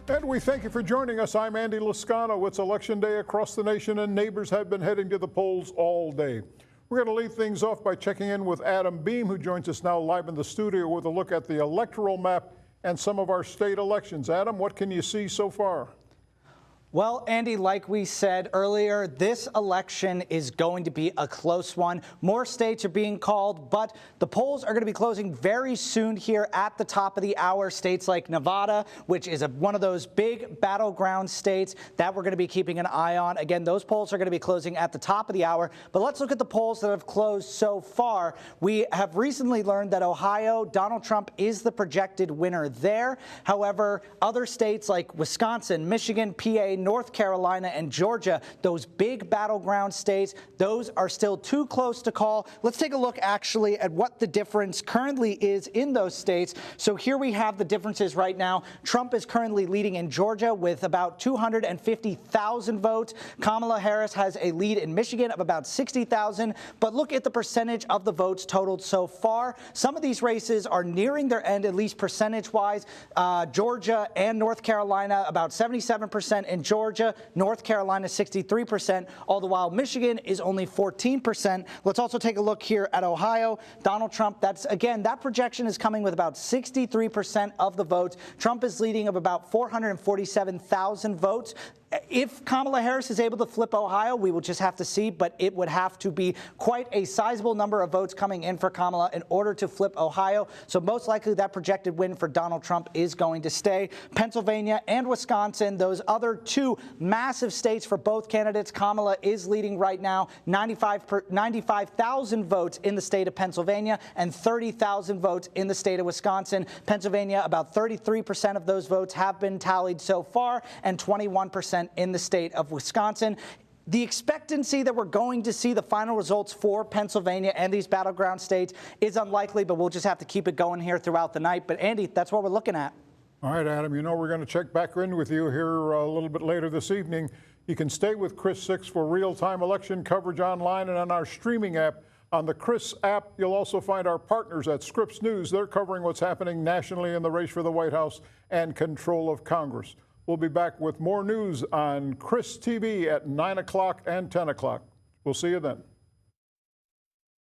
And we thank you for joining us. I'm Andy Lascano. It's Election Day across the nation, and neighbors have been heading to the polls all day. We're going to lead things off by checking in with Adam Beam, who joins us now live in the studio with a look at the electoral map and some of our state elections. Adam, what can you see so far? Well, Andy, like we said earlier, this election is going to be a close one. More states are being called, but the polls are going to be closing very soon here at the top of the hour. States like Nevada, which is one of those big battleground states that we're going to be keeping an eye on. Again, those polls are going to be closing at the top of the hour. But let's look at the polls that have closed so far. We have recently learned that Ohio, Donald Trump is the projected winner there. However, other states like Wisconsin, Michigan, PA, North Carolina, and Georgia, those big battleground states, those are still too close to call. Let's take a look actually at what the difference currently is in those states. So here we have the differences right now. Trump is currently leading in Georgia with about 250,000 votes. Kamala Harris has a lead in Michigan of about 60,000. But look at the percentage of the votes totaled so far. Some of these races are nearing their end, at least percentage-wise. Georgia and North Carolina, about 77% in Georgia, North Carolina 63%, all the while Michigan is only 14%. Let's also take a look here at Ohio. Donald Trump, that projection is coming with about 63% of the votes. Trump is leading of about 447,000 votes. If Kamala Harris is able to flip Ohio, we will just have to see, but it would have to be quite a sizable number of votes coming in for Kamala in order to flip Ohio. So most likely that projected win for Donald Trump is going to stay. Pennsylvania and Wisconsin, those other two massive states for both candidates. Kamala is leading right now, 95,000 votes in the state of Pennsylvania and 30,000 votes in the state of Wisconsin. Pennsylvania, about 33% of those votes have been tallied so far, and 21% in the state of Wisconsin. The expectancy that we're going to see the final results for Pennsylvania and these battleground states is unlikely, but we'll just have to keep it going here throughout the night. But Andy, that's what we're looking at. All right, Adam, you know we're going to check back in with you here a little bit later this evening. You can stay with KRIS 6 for real-time election coverage online and on our streaming app. On the KRIS app, you'll also find our partners at Scripps News. They're covering what's happening nationally in the race for the White House and control of Congress. We'll be back with more news on KRIS TV at 9 o'clock and 10 o'clock. We'll see you then.